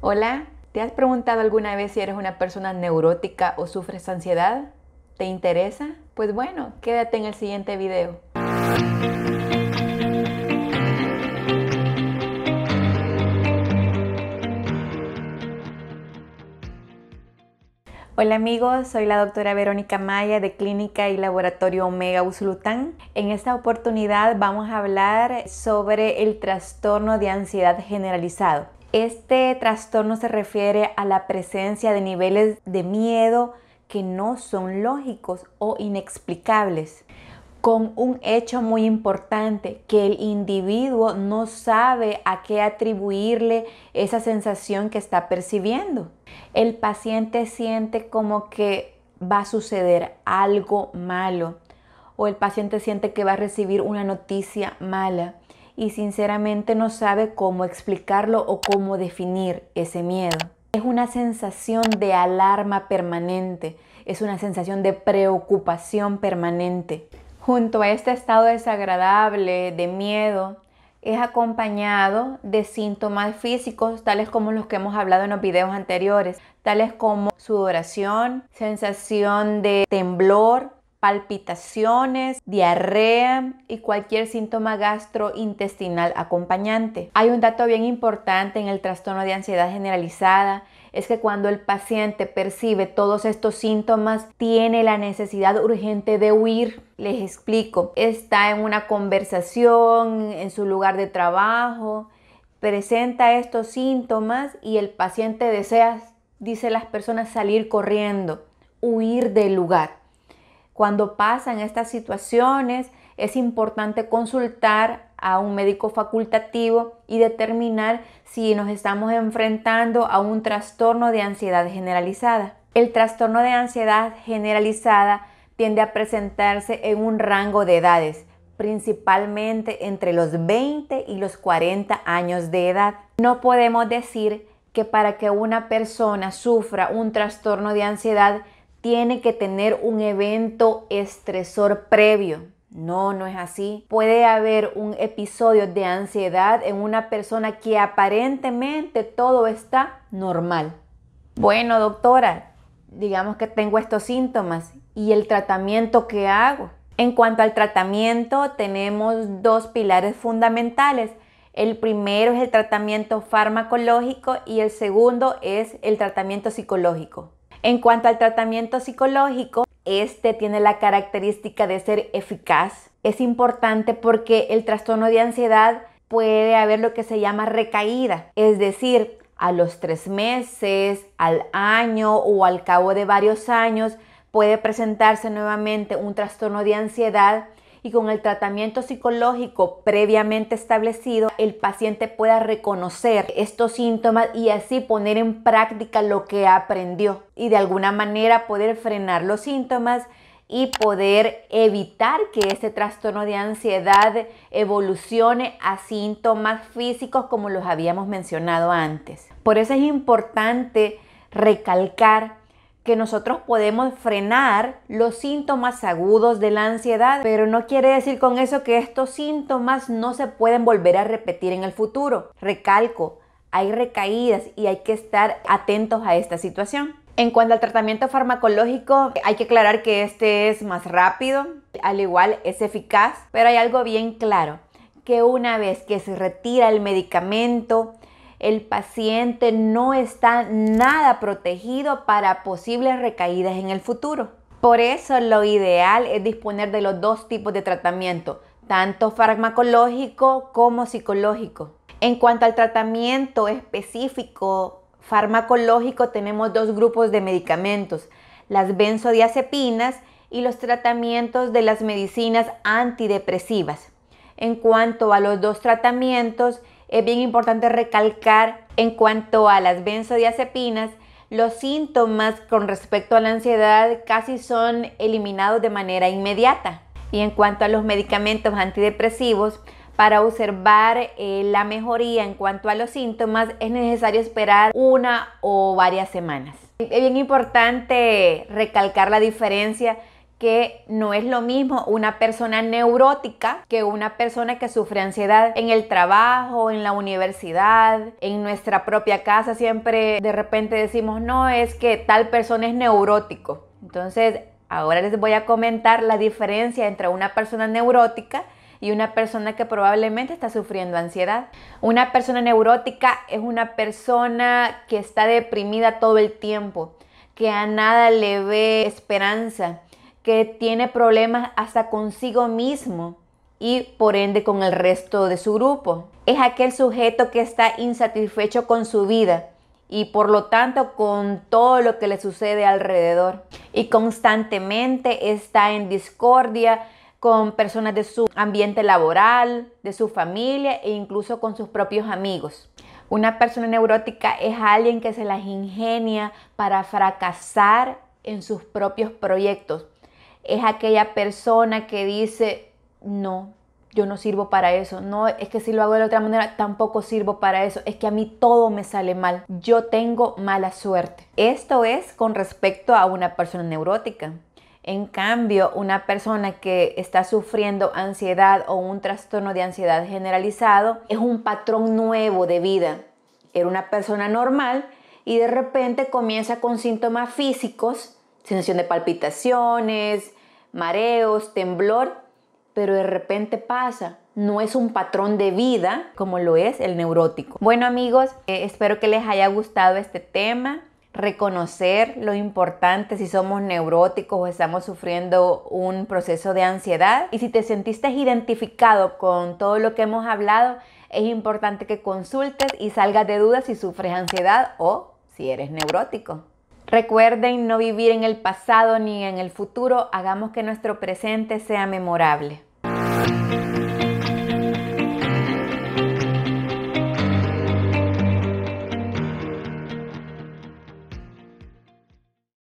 Hola, ¿te has preguntado alguna vez si eres una persona neurótica o sufres ansiedad? ¿Te interesa? Pues bueno, quédate en el siguiente video. Hola amigos, soy la doctora Verónica Maya de Clínica y Laboratorio Omega Usulután. En esta oportunidad vamos a hablar sobre el trastorno de ansiedad generalizado. Este trastorno se refiere a la presencia de niveles de miedo que no son lógicos o inexplicables, con un hecho muy importante, que el individuo no sabe a qué atribuirle esa sensación que está percibiendo. El paciente siente como que va a suceder algo malo, o el paciente siente que va a recibir una noticia mala y sinceramente no sabe cómo explicarlo o cómo definir ese miedo. Es una sensación de alarma permanente, es una sensación de preocupación permanente. Junto a este estado desagradable de miedo, es acompañado de síntomas físicos, tales como los que hemos hablado en los videos anteriores, tales como sudoración, sensación de temblor, palpitaciones, diarrea y cualquier síntoma gastrointestinal acompañante. Hay un dato bien importante en el trastorno de ansiedad generalizada, es que cuando el paciente percibe todos estos síntomas, tiene la necesidad urgente de huir. Les explico, está en una conversación, en su lugar de trabajo, presenta estos síntomas y el paciente desea, dice las personas, salir corriendo, huir del lugar. Cuando pasan estas situaciones, es importante consultar a un médico facultativo y determinar si nos estamos enfrentando a un trastorno de ansiedad generalizada. El trastorno de ansiedad generalizada tiende a presentarse en un rango de edades, principalmente entre los 20 y los 40 años de edad. No podemos decir que para que una persona sufra un trastorno de ansiedad tiene que tener un evento estresor previo. No es así. Puede haber un episodio de ansiedad en una persona que aparentemente todo está normal. Bueno, doctora, digamos que tengo estos síntomas y el tratamiento que hago. En cuanto al tratamiento, tenemos dos pilares fundamentales. El primero es el tratamiento farmacológico y el segundo es el tratamiento psicológico. En cuanto al tratamiento psicológico, este tiene la característica de ser eficaz. Es importante porque el trastorno de ansiedad puede haber lo que se llama recaída, es decir, a los 3 meses, al año o al cabo de varios años puede presentarse nuevamente un trastorno de ansiedad y con el tratamiento psicológico previamente establecido, el paciente pueda reconocer estos síntomas y así poner en práctica lo que aprendió y de alguna manera poder frenar los síntomas y poder evitar que este trastorno de ansiedad evolucione a síntomas físicos como los habíamos mencionado antes. Por eso es importante recalcar que nosotros podemos frenar los síntomas agudos de la ansiedad, pero no quiere decir con eso que estos síntomas no se pueden volver a repetir en el futuro. Recalco, hay recaídas y hay que estar atentos a esta situación. En cuanto al tratamiento farmacológico, hay que aclarar que este es más rápido, al igual es eficaz, pero hay algo bien claro, que una vez que se retira el medicamento, el paciente no está nada protegido para posibles recaídas en el futuro. Por eso lo ideal es disponer de los dos tipos de tratamiento, tanto farmacológico como psicológico. En cuanto al tratamiento específico farmacológico, tenemos dos grupos de medicamentos, las benzodiazepinas y los tratamientos de las medicinas antidepresivas. En cuanto a los dos tratamientos, es bien importante recalcar, en cuanto a las benzodiazepinas, los síntomas con respecto a la ansiedad casi son eliminados de manera inmediata. Y en cuanto a los medicamentos antidepresivos, para observar la mejoría en cuanto a los síntomas, es necesario esperar 1 o varias semanas. Es bien importante recalcar la diferencia que no es lo mismo una persona neurótica que una persona que sufre ansiedad en el trabajo, en la universidad, en nuestra propia casa. Siempre de repente decimos, no, es que tal persona es neurótico. Entonces, ahora les voy a comentar la diferencia entre una persona neurótica y una persona que probablemente está sufriendo ansiedad. Una persona neurótica es una persona que está deprimida todo el tiempo, que a nada le ve esperanza, que tiene problemas hasta consigo mismo y por ende con el resto de su grupo. Es aquel sujeto que está insatisfecho con su vida y por lo tanto con todo lo que le sucede alrededor, y constantemente está en discordia con personas de su ambiente laboral, de su familia e incluso con sus propios amigos. Una persona neurótica es alguien que se las ingenia para fracasar en sus propios proyectos. Es aquella persona que dice, no, yo no sirvo para eso. No, es que si lo hago de otra manera, tampoco sirvo para eso. Es que a mí todo me sale mal. Yo tengo mala suerte. Esto es con respecto a una persona neurótica. En cambio, una persona que está sufriendo ansiedad o un trastorno de ansiedad generalizado es un patrón nuevo de vida. Era una persona normal y de repente comienza con síntomas físicos, sensación de palpitaciones, mareos, temblor, pero de repente pasa. No es un patrón de vida como lo es el neurótico. Bueno amigos, espero que les haya gustado este tema. Reconocer lo importante si somos neuróticos o estamos sufriendo un proceso de ansiedad. Y si te sentiste identificado con todo lo que hemos hablado, es importante que consultes y salgas de dudas si sufres ansiedad o si eres neurótico. Recuerden no vivir en el pasado ni en el futuro. Hagamos que nuestro presente sea memorable.